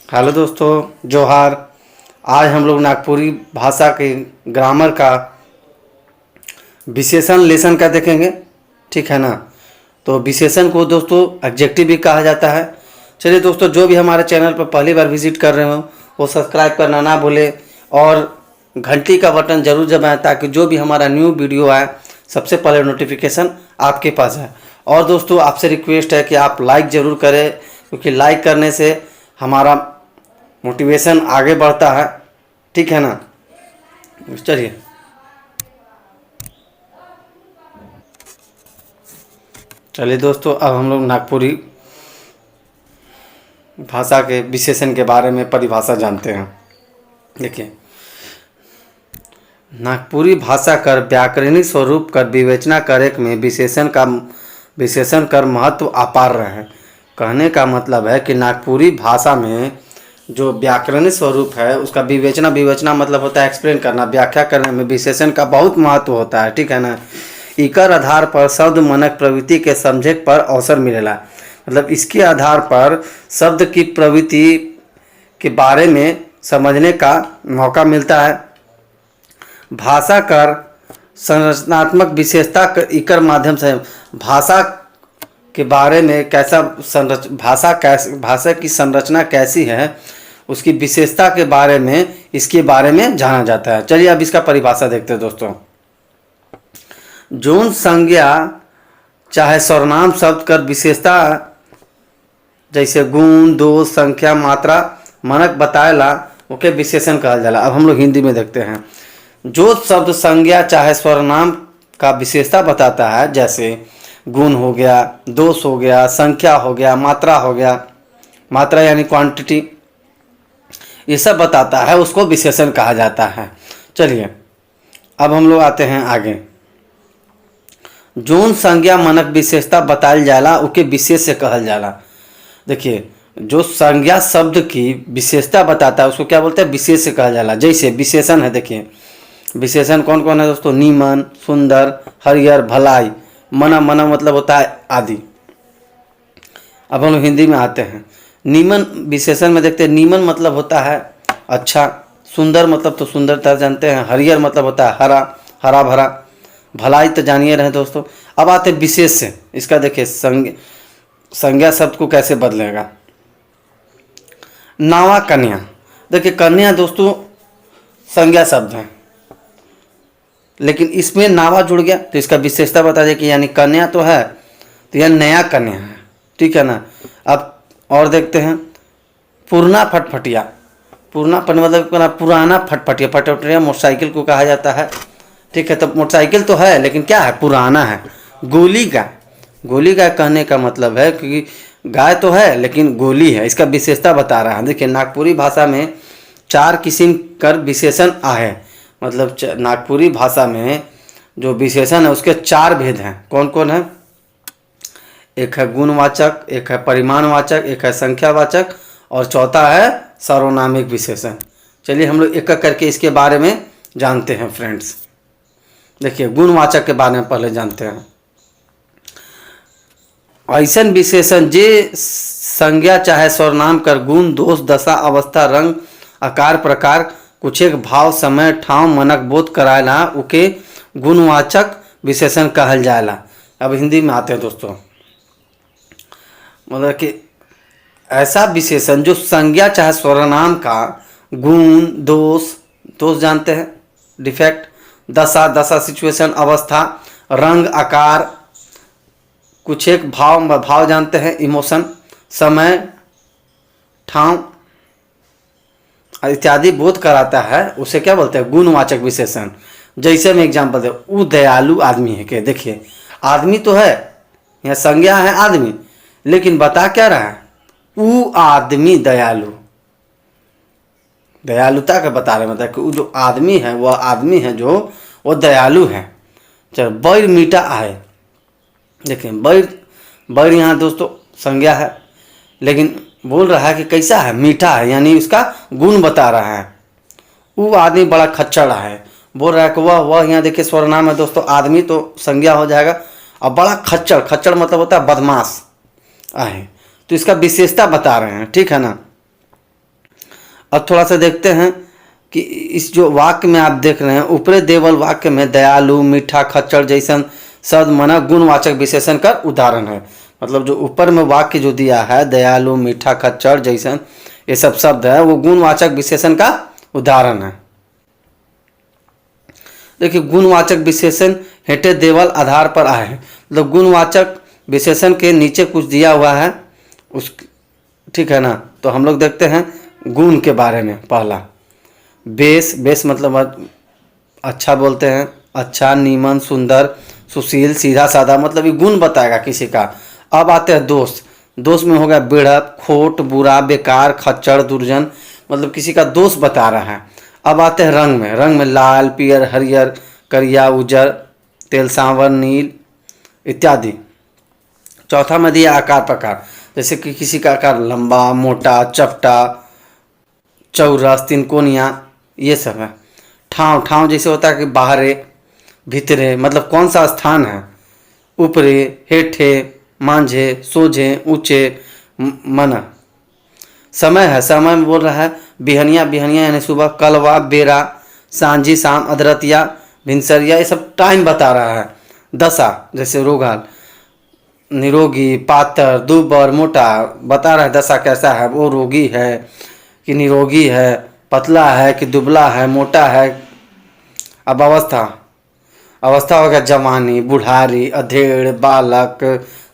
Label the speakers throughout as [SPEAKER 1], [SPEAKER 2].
[SPEAKER 1] Hello दोस्तों, जोहार। आज हम लोग नागपुरी भाषा के ग्रामर का विशेषण लेसन का देखेंगे। ठीक है ना। तो विशेषण को दोस्तों एडजेक्टिव भी कहा जाता है। चलिए दोस्तों, जो भी हमारे चैनल पर पहली बार विजिट कर रहे हो वो सब्सक्राइब करना ना भूले और घंटी का बटन ज़रूर दबाएं ताकि जो भी हमारा न्यू वीडियो आए सबसे पहले नोटिफिकेशन आपके पास है। और दोस्तों आपसे रिक्वेस्ट है कि आप लाइक ज़रूर करें, क्योंकि लाइक करने से हमारा मोटिवेशन आगे बढ़ता है। ठीक है ना। चलिए दोस्तों, अब हम लोग नागपुरी भाषा के विशेषण के बारे में परिभाषा जानते हैं। देखिए, नागपुरी भाषा कर व्याकरणिक स्वरूप कर विवेचना करे में विशेषण कर महत्व अपार है। कहने का मतलब है कि नागपुरी भाषा में जो व्याकरणिक स्वरूप है उसका विवेचना मतलब होता है एक्सप्लेन करना, व्याख्या करने में विशेषण का बहुत महत्व होता है। ठीक है ना। इकर आधार पर शब्द मनक प्रवृत्ति के समझे पर अवसर मिलेला। मतलब इसके आधार पर शब्द की प्रवृत्ति के बारे में समझने का मौका मिलता है। भाषा कर संरचनात्मक विशेषता इकर माध्यम से भाषा के बारे में भाषा की संरचना कैसी है उसकी विशेषता के बारे में इसके बारे में जाना जाता है। चलिए अब इसका परिभाषा देखते हैं दोस्तों। जोन संज्ञा चाहे सर्वनाम शब्द कर विशेषता जैसे गुण, दोष, संख्या, मात्रा मनक बताएला ओके विशेषण कहा जाला। अब हम लोग हिंदी में देखते हैं। जो शब्द संज्ञा चाहे सर्वनाम का विशेषता बताता है, जैसे गुण हो गया, दोष हो गया, संख्या हो गया, मात्रा हो गया, मात्रा यानी क्वांटिटी, ये सब बताता है, उसको विशेषण कहा जाता है। चलिए अब हम लोग आते हैं आगे। जोन संज्ञा मनक विशेषता बतायल जाला उके विशेष से कहल जाला। देखिए, जो संज्ञा शब्द की विशेषता बताता है उसको क्या बोलते हैं? विशेष से कहल जाला। जैसे विशेषण है, देखिए विशेषण कौन कौन है दोस्तों? नीमन, सुंदर, हरियर, भलाई, मना मतलब होता है आदि। अब हम लोग हिंदी में आते हैं। नीमन विशेषण में देखते हैं, नीमन मतलब होता है अच्छा, सुंदर मतलब तो सुंदरता जानते हैं, हरियर मतलब होता है हरा, हरा भरा, भलाई तो जानिए रहे दोस्तों। अब आते हैं विशेष से। इसका देखिए संज्ञा शब्द को कैसे बदलेगा। नावा कन्या, देखिए कन्या दोस्तों संज्ञा शब्द है, लेकिन इसमें नावा जुड़ गया तो इसका विशेषता बता दे कि यानी कन्या तो है तो यह नया कन्या है। ठीक है ना। अब और देखते हैं पुराना फटफटिया। पुराना मतलब पुराना फटफटिया, फटफटिया मोटरसाइकिल को कहा जाता है। ठीक है, तो मोटरसाइकिल तो है लेकिन क्या है? पुराना है। गोली का कहने का मतलब है कि गाय तो है लेकिन गोली है, इसका विशेषता बता रहा है। देखिए नागपुरी भाषा में 4 किस्म कर विशेषण आहे। मतलब नागपुरी भाषा में जो विशेषण है उसके 4 भेद हैं। कौन कौन है? एक है गुणवाचक, एक है परिमाणवाचक, एक है संख्यावाचक और चौथा है सार्वनामिक विशेषण। चलिए हम लोग एक एक करके इसके बारे में जानते हैं फ्रेंड्स। देखिए गुणवाचक के बारे में पहले जानते हैं। ऐसन विशेषण जे संज्ञा चाहे सर्वनाम कर गुण, दोष, दशा, अवस्था, रंग, आकार, प्रकार, कुछ एक भाव, समय, ठाव मनक बोध करायला उके गुणवाचक विशेषण कहल जाएला। अब हिंदी में आते हैं दोस्तों। मतलब कि ऐसा विशेषण जो संज्ञा चाहे सर्वनाम का गुण, दोष जानते हैं, डिफेक्ट, दशा सिचुएशन, अवस्था, रंग, आकार, कुछ एक भाव जानते हैं, इमोशन, समय, ठाव इत्यादि बोध कराता है, उसे क्या बोलते हैं? गुणवाचक विशेषण। जैसे मैं एग्जाम्पल दे, वो दयालु आदमी है। क्या देखिए, आदमी तो है, यहाँ संज्ञा है आदमी, लेकिन बता क्या रहा है? वो आदमी दयालुता का बता रहे, मतलब कि वो जो आदमी है वह आदमी है जो वो दयालु है। चलो बैर मीठा है। देखिए बैर यहाँ दोस्तों संज्ञा है, लेकिन बोल रहा है कि कैसा है? मीठा है, यानी उसका गुण बता रहा है। वो आदमी बड़ा खच्चड़ है, बोल रहा है कि वह यहाँ देखिए सर्वनाम है दोस्तों, आदमी तो संज्ञा हो जाएगा। और बड़ा खच्चड़ मतलब होता है बदमाश है, तो इसका विशेषता बता रहे हैं। ठीक है ना। अब थोड़ा सा देखते हैं कि इस जो वाक्य में आप देख रहे हैं, ऊपरे देवल वाक्य में दयालु, मीठा, खच्चर जैसन शब्द माना गुणवाचक विशेषण का उदाहरण है। मतलब जो ऊपर में वाक्य जो दिया है, दयालु, मीठा, खच्चर जैसन, ये सब शब्द है वो गुणवाचक विशेषण का उदाहरण है। देखिए, गुणवाचक विशेषण हेठे देवल आधार पर आए हैं। मतलब गुणवाचक विशेषण के नीचे कुछ दिया हुआ है उस, ठीक है ना। तो हम लोग देखते हैं गुण के बारे में। पहला बेस, बेस मतलब अच्छा बोलते हैं, अच्छा, नीमन, सुंदर, सुशील, सीधा साधा, मतलब ये गुण बताएगा किसी का। अब आते हैं दोष। दोष में हो गया बेढ़प, खोट, बुरा, बेकार, खच्चर, दुर्जन, मतलब किसी का दोष बता रहा है। अब आते हैं रंग में। रंग में लाल, पियर, हरियर, करिया, उजर, तेल सांवर, नील इत्यादि। चौथा में दिया आकार प्रकार, जैसे कि किसी का आकार लंबा, मोटा, चपटा, चौरस, तिनकोनिया, ये सब है। ठाव, ठाव जैसे होता है कि बाहरे, भीतरे, मतलब कौन सा स्थान है, ऊपरे, हेठे, मांझे, सोझे, ऊंचे, मना। समय है, समय में बोल रहा है बिहनिया, बिहनिया यानी सुबह, कलवा, बेरा, सांझी, शाम, अदरतिया, भिनसरिया, ये सब टाइम बता रहा है। दशा जैसे रोगाल, निरोगी, पातर, दुबर, मोटा, बता रहा है दशा कैसा है, वो रोगी है कि निरोगी है, पतला है कि दुबला है, मोटा है। अब अवस्था, अवस्था हो गया जवानी, बुढ़ारी, अधेड़, बालक,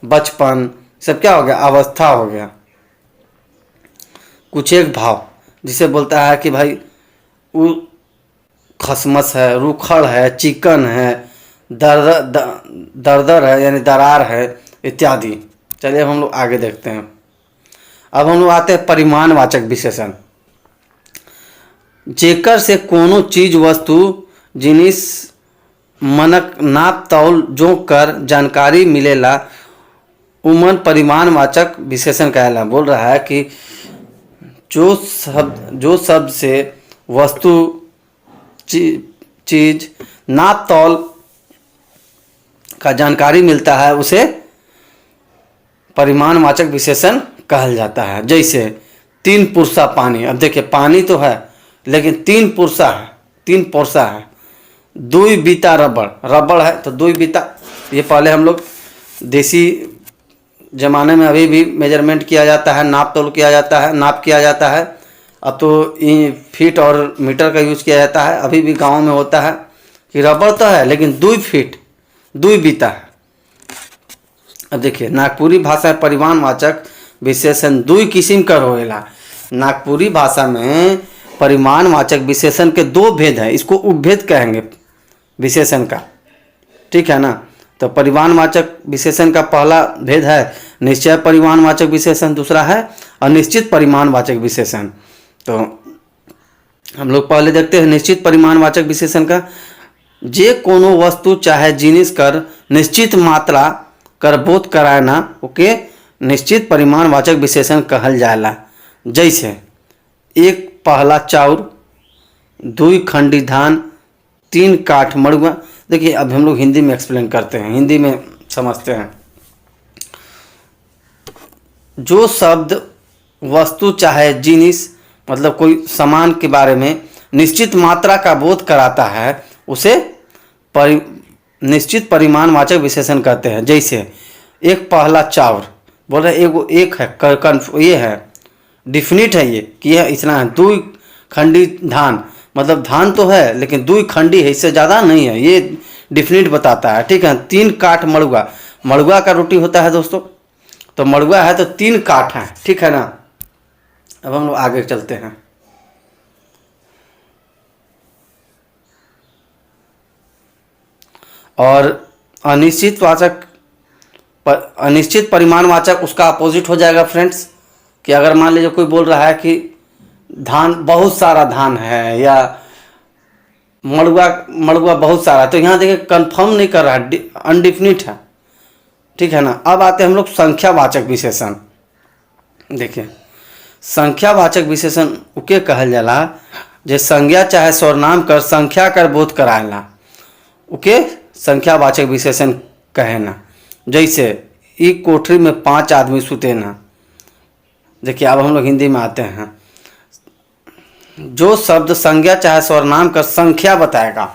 [SPEAKER 1] बचपन, सब क्या हो गया, अवस्था हो गया। कुछ एक भाव जिसे बोलता है कि भाई वो खसमस है, रूखड़ है, चिकन है, दरदर है यानी दरार है इत्यादि। चलिए अब हम लोग आगे देखते हैं। अब हम लोग आते हैं परिमाणवाचक विशेषण। जेकर से कोनो चीज, वस्तु, जिनिस, मनक नाप तौल जो कर जानकारी मिलेला उमन परिमाणवाचक विशेषण कहला। बोल रहा है कि जो शब्द से वस्तु, चीज, नाप तौल का जानकारी मिलता है उसे परिमाणवाचक विशेषण कहल जाता है। जैसे तीन पुरसा पानी। अब देखिए पानी तो है लेकिन तीन पुरसा है, तीन पुरसा है। दुई बीता रबड़, रबड़ है तो दुई बीता। ये पहले हम लोग देसी जमाने में अभी भी मेजरमेंट किया जाता है, नाप तोल किया जाता है, नाप किया जाता है। अब तो फीट और मीटर का यूज़ किया जाता है। अभी भी गाँव में होता है कि रबड़ तो है लेकिन 2 फीट 2 बीता है। अब देखिए नागपुरी भाषा परिमाणवाचक विशेषण 2 किस्म का होएला। नागपुरी भाषा में परिमाणवाचक विशेषण के 2 भेद हैं। इसको उपभेद कहेंगे विशेषण का, ठीक है ना। तो परिमाणवाचक विशेषण का पहला भेद है निश्चय परिमाणवाचक विशेषण, दूसरा है अनिश्चित परिमाणवाचक विशेषण। तो हम लोग पहले देखते हैं निश्चित परिमाणवाचक विशेषण का। जे कोनो वस्तु चाहे जिनिस कर निश्चित मात्रा कर बोध कराना ओके निश्चित परिमाणवाचक विशेषण कहल जाला। जैसे 1 पहला चाउर, 2 खंडी धान, 3 काठ मड़ुआ। देखिए अब हम लोग हिंदी में एक्सप्लेन करते हैं, हिंदी में समझते हैं। जो शब्द वस्तु चाहे जिनिस मतलब कोई सामान के बारे में निश्चित मात्रा का बोध कराता है उसे निश्चित परिमाणवाचक विशेषण कहते हैं। जैसे 1 पहला चाउर, बोल रहे एगो एक है, ये है डिफिनिट है ये कि यह इतना है। 2 खंडी धान मतलब धान तो है लेकिन 2 खंडी है, इससे ज़्यादा नहीं है, ये डिफिनिट बताता है, ठीक है। 3 काठ मड़ुआ, मड़ुआ का रोटी होता है दोस्तों, तो मड़ुआ है तो 3 काठ है, ठीक है ना। अब हम लोग आगे चलते हैं। और अनिश्चित परिमाणवाचक उसका अपोजिट हो जाएगा फ्रेंड्स। कि अगर मान लीजिए कोई बोल रहा है कि धान बहुत सारा धान है या मड़ुआ बहुत सारा, तो यहाँ देखिए कंफर्म नहीं कर रहा है, अनडिफिनिट है, ठीक है ना। अब आते हैं हम लोग संख्यावाचक विशेषण। देखिए संख्यावाचक विशेषण उके कहल जाला जे संज्ञा चाहे सर्वनाम कर संख्या कर बोध कराएला उके संख्यावाचक विशेषण कहे ना। जैसे ई कोठरी में 5 आदमी सुते ना। देखिए अब हम लोग हिंदी में आते हैं। जो शब्द संज्ञा चाहे सर्वनाम का संख्या बताएगा,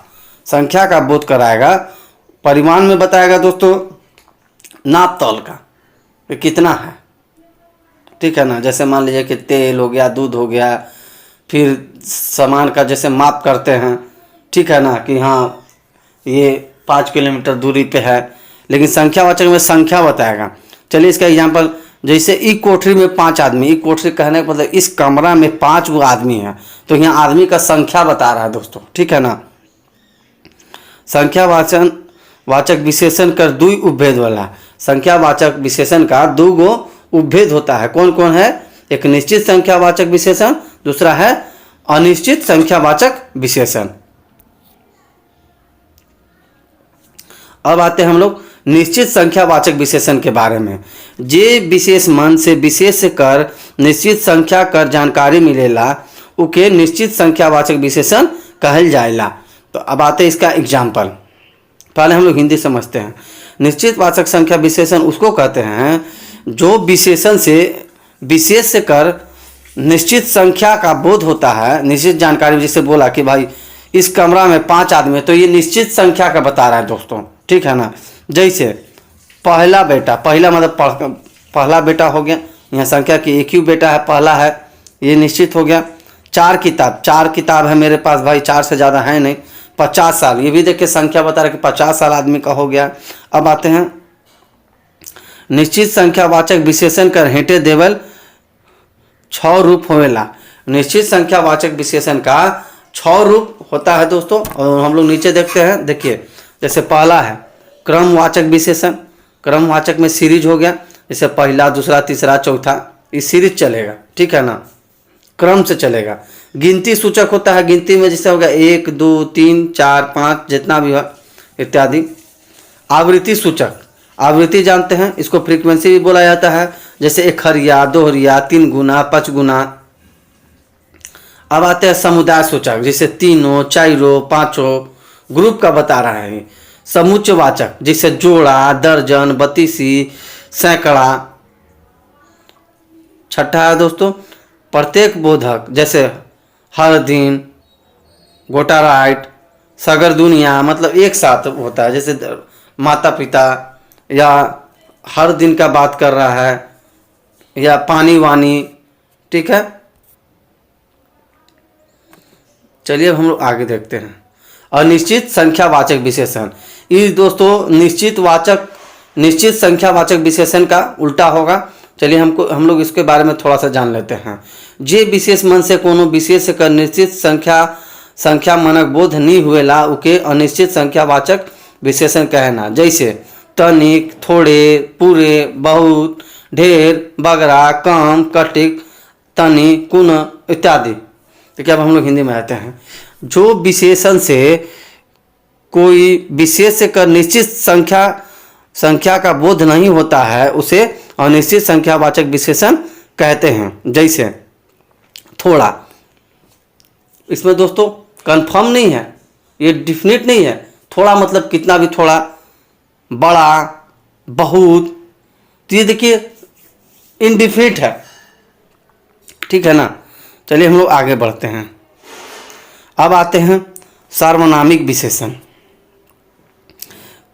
[SPEAKER 1] संख्या का बोध कराएगा, परिमाण में बताएगा दोस्तों, नाप तौल का कि कितना है, ठीक है ना। जैसे मान लीजिए कि तेल हो गया, दूध हो गया, फिर सामान का जैसे माप करते हैं, ठीक है ना, कि हाँ ये 5 किलोमीटर दूरी पे है, लेकिन संख्यावाचक में संख्या बताएगा। चलिए इसका एग्जांपल, जैसे एक कोठरी में 5 आदमी, एक कोठरी कहने का मतलब इस कमरा में 5 वो आदमी हैं, तो यहाँ आदमी का संख्या बता रहा है दोस्तों, ठीक है ना। संख्यावाचक विशेषण कर दुई उपभेद वाला, संख्यावाचक विशेषण का 2 गो उपभेद होता है। कौन कौन है? एक निश्चित संख्यावाचक विशेषण, दूसरा है अनिश्चित संख्यावाचक विशेषण। अब आते हैं हम लोग निश्चित संख्यावाचक विशेषण के बारे में। जे विशेष मन से विशेष कर निश्चित संख्या कर जानकारी मिलेला उके निश्चित संख्यावाचक विशेषण कहल जाएला। तो अब आते हैं इसका एग्जाम्पल। पहले हम लोग हिंदी समझते हैं। निश्चित वाचक संख्या विशेषण उसको कहते हैं जो विशेषण से विशेष से कर निश्चित संख्या का बोध होता है, निश्चित जानकारी। जैसे बोला कि भाई इस कमरा में 5 आदमी, तो ये निश्चित संख्या का बता रहा है दोस्तों, ठीक है ना। जैसे पहला बेटा, पहला मतलब पहला बेटा हो गया, यहाँ संख्या की एक ही बेटा है, पहला है, ये निश्चित हो गया। 4 किताब, 4 किताब है मेरे पास भाई, 4 से ज़्यादा है नहीं। 50 साल, ये भी देखिए संख्या बता रहा है कि 50 साल आदमी का हो गया। अब आते हैं निश्चित संख्यावाचक विशेषण कर हेंटे देवल 6 रूप होवेला। निश्चित संख्यावाचक विशेषण का 6 रूप होता है दोस्तों। और हम लोग नीचे देखते हैं, देखिए जैसे पहला है क्रमवाचक विशेषण, क्रमवाचक में सीरीज हो गया, जैसे पहला, दूसरा, तीसरा, चौथा, ये सीरीज चलेगा, ठीक है ना, क्रम से चलेगा। गिनती सूचक होता है, गिनती में जैसे हो गया 1 2 3 4 5 जितना भी हो इत्यादि। आवृत्ति सूचक, आवृत्ति जानते हैं, इसको फ्रीक्वेंसी भी बोला जाता है, जैसे 1 हरिया, 2 हरिया, 3 गुना, 5 गुना। अब आते हैं समुदाय सूचक, जैसे 3 4 5 ग्रुप का बता रहा है। समुच्चयवाचक, जैसे जोड़ा, दर्जन, बत्तीसी, सैकड़ा। छठा है दोस्तों प्रत्येक बोधक, जैसे हर दिन, गोटा राइट, सगर दुनिया, मतलब एक साथ होता है, जैसे माता पिता, या हर दिन का बात कर रहा है, या पानी वानी, ठीक है। चलिए अब हम लोग आगे देखते हैं अनिश्चित संख्यावाचक विशेषण। इस दोस्तों निश्चित संख्यावाचक विशेषण का उल्टा होगा। चलिए हम लोग इसके बारे में थोड़ा सा जान लेते हैं। जे विशेष मन से कोनो विशेष कर निश्चित संख्या मनक बोध नहीं हुएला उके अनिश्चित संख्यावाचक विशेषण कहना। जैसे तनिक, थोड़े, पूरे, बहुत, ढेर, बगरा, कम, कटिक, तनि, कुन इत्यादि। तो क्या अब हम लोग हिंदी में आते हैं। जो विशेषण से कोई विशेष कर निश्चित संख्या का बोध नहीं होता है उसे अनिश्चित संख्यावाचक विशेषण कहते हैं। जैसे थोड़ा, इसमें दोस्तों कंफर्म नहीं है, ये डिफिनिट नहीं है। थोड़ा मतलब कितना भी थोड़ा, बड़ा, बहुत, तो ये देखिए इनडिफिनिट है, ठीक है ना। चलिए हम लोग आगे बढ़ते हैं। अब आते हैं सार्वनामिक विशेषण।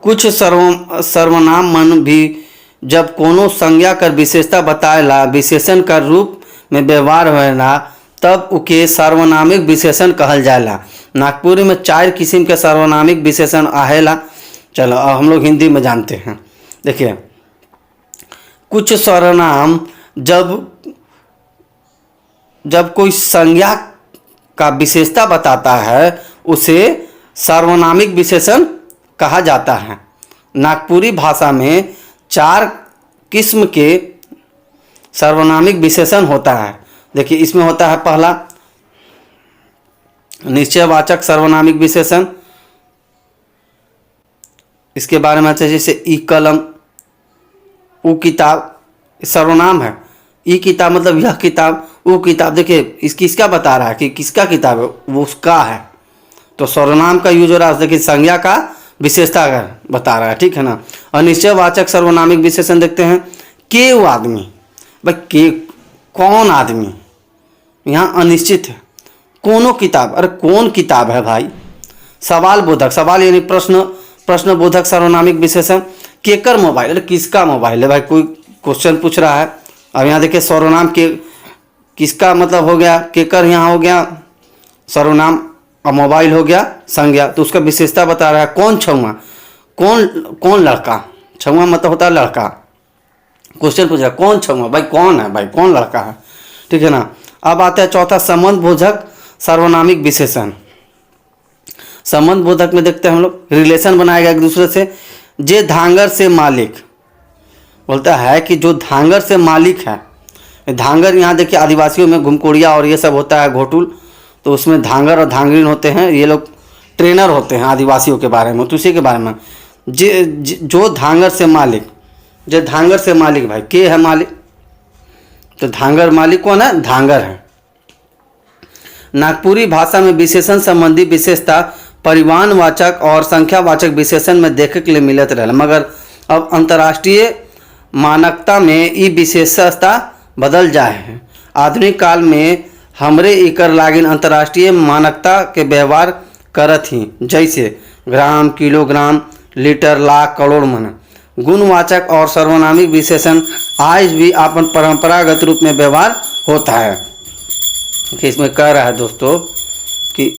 [SPEAKER 1] कुछ सर्वनाम मन भी जब कोनो संज्ञा कर विशेषता बताएला विशेषण का रूप में व्यवहार होएला तब उके सार्वनामिक विशेषण कहल जाएला। नागपुरी में 4 किस्म के सार्वनामिक विशेषण आएला। चलो अब हम लोग हिंदी में जानते हैं। देखिए कुछ सर्वनाम जब कोई संज्ञा का विशेषता बताता है उसे सार्वनामिक विशेषण कहा जाता है। नागपुरी भाषा में 4 किस्म के सार्वनामिक विशेषण होता है। देखिए इसमें होता है पहला निश्चयवाचक सार्वनामिक विशेषण। इसके बारे में अच्छा, जैसे ई कलम, ऊ किताब सर्वनाम है। ई किताब मतलब यह किताब, वो किताब, देखिए किसका बता रहा है कि किसका किताब है, वो उसका है। तो सर्वनाम का यूज हो रहा है, देखिए संज्ञा का विशेषता बता रहा है, ठीक है ना। अनिश्चयवाचक सर्वनामिक विशेषण देखते हैं। के वो आदमी, भाई के कौन आदमी, यहाँ अनिश्चित है। कोनो किताब, अरे कौन किताब है भाई? सवाल बोधक, सवाल यानी प्रश्न, प्रश्न बोधक सर्वनामिक विशेषण। केकर मोबाइल, अरे किसका मोबाइल है भाई? कोई क्वेश्चन पूछ रहा है। अब यहाँ देखिए सर्वनाम के किसका मतलब हो गया, केकर यहाँ हो गया सर्वनाम, और मोबाइल हो गया संज्ञा। तो उसका विशेषता बता रहा है। कौन छुआ, कौन लड़का, छुआ मतलब होता है लड़का। क्वेश्चन पूछ रहा है कौन छुआ, भाई कौन है भाई, कौन लड़का है, ठीक है ना। अब आता है चौथा संबंध बोधक सर्वनामिक विशेषण। संबंध बोधक में देखते हैं हम लोग, रिलेशन बनाएगा एक दूसरे से। जे धांगर से मालिक, बोलता है कि जो धांगर से मालिक है। धांगर यहाँ देखिए आदिवासियों में घुमकोड़िया और ये सब होता है, घोटुल, तो उसमें धांगर और धांगरीन होते हैं, ये लोग ट्रेनर होते हैं आदिवासियों के बारे में, तो उसी के बारे में। जो धांगर से मालिक, जो धांगर से मालिक, भाई के है मालिक, तो धांगर मालिक कौन है? धांगर है। नागपुरी भाषा में विशेषण संबंधी विशेषता परिमाणवाचक और संख्यावाचक विशेषण में देखे के लिए मिलत रहे, मगर अब अंतर्राष्ट्रीय मानकता में ये विशेषता बदल जाए हैं। आधुनिक काल में हमरे एकर लागिन अंतर्राष्ट्रीय मानकता के व्यवहार करत ही, जैसे ग्राम, किलोग्राम, लीटर, लाख, करोड़, मन। गुणवाचक और सर्वनामिक विशेषण आज भी अपन परंपरागत रूप में व्यवहार होता है। इसमें कह रहा है दोस्तों